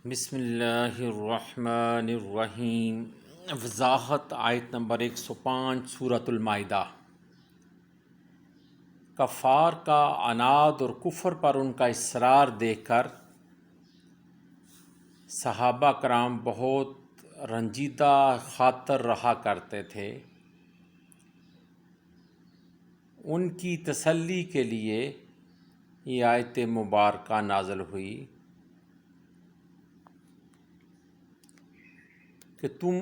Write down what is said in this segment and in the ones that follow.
بسم اللہ الرحمن الرحیم۔ وضاحت آیت نمبر 105 سورۃ المائدہ۔ کفار کا عناد اور کفر پر ان کا اصرار دیکھ کر صحابہ کرام بہت رنجیدہ خاطر رہا کرتے تھے۔ ان کی تسلی کے لیے یہ آیت مبارکہ نازل ہوئی کہ تم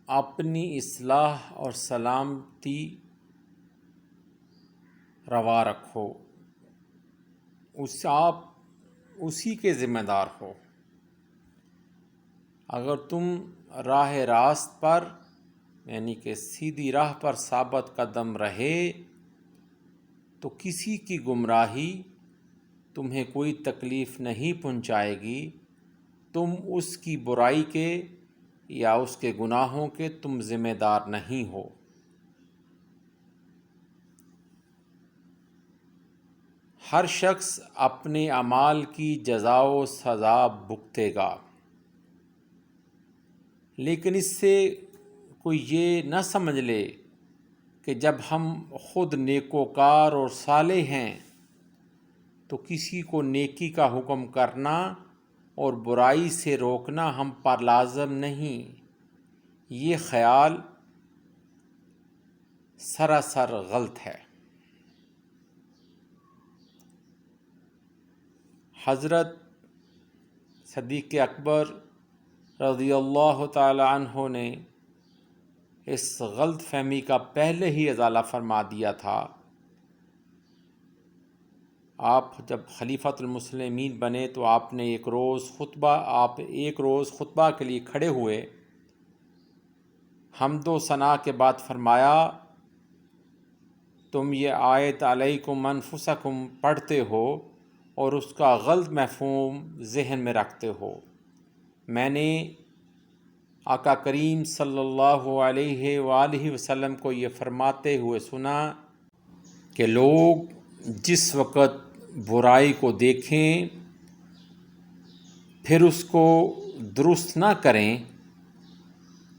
اپنی اصلاح اور سلامتی روا رکھو، آپ اسی کے ذمہ دار ہو۔ اگر تم راہ راست پر یعنی کہ سیدھی راہ پر ثابت قدم رہے تو کسی کی گمراہی تمہیں کوئی تکلیف نہیں پہنچائے گی، تم اس کی برائی کے یا اس کے گناہوں کے تم ذمہ دار نہیں ہو۔ ہر شخص اپنے اعمال کی جزا و سزا بھگتے گا، لیکن اس سے کوئی یہ نہ سمجھ لے کہ جب ہم خود نیکوکار اور صالح ہیں تو کسی کو نیکی کا حکم کرنا اور برائی سے روکنا ہم پر لازم نہیں۔ یہ خیال سراسر غلط ہے۔ حضرت صدیق اکبر رضی اللہ تعالی عنہ نے اس غلط فہمی کا پہلے ہی ازالہ فرما دیا تھا۔ آپ جب خلیفۃ المسلمین بنے تو آپ ایک روز خطبہ کے لیے کھڑے ہوئے، حمد و ثنا کے بعد فرمایا، تم یہ آیت علیکم انفسکم پڑھتے ہو اور اس کا غلط مفہوم ذہن میں رکھتے ہو۔ میں نے آقا کریم صلی اللہ علیہ وآلہ وسلم کو یہ فرماتے ہوئے سنا کہ لوگ جس وقت برائی کو دیکھیں پھر اس کو درست نہ کریں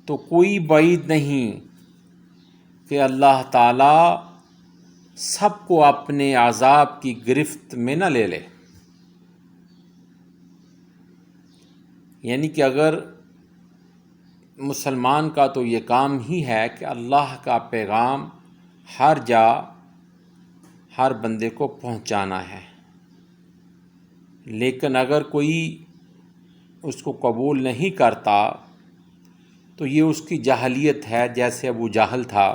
تو کوئی بعید نہیں کہ اللہ تعالیٰ سب کو اپنے عذاب کی گرفت میں نہ لے لے۔ یعنی کہ اگر مسلمان کا تو یہ کام ہی ہے کہ اللہ کا پیغام ہر جا ہر بندے کو پہنچانا ہے، لیکن اگر کوئی اس کو قبول نہیں کرتا تو یہ اس کی جاہلیت ہے، جیسے ابو جہل تھا،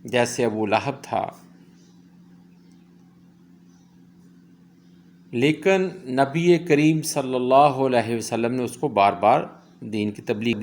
جیسے ابو لہب تھا۔ لیکن نبی کریم صلی اللہ علیہ وسلم نے اس کو بار بار دین کی تبلیغ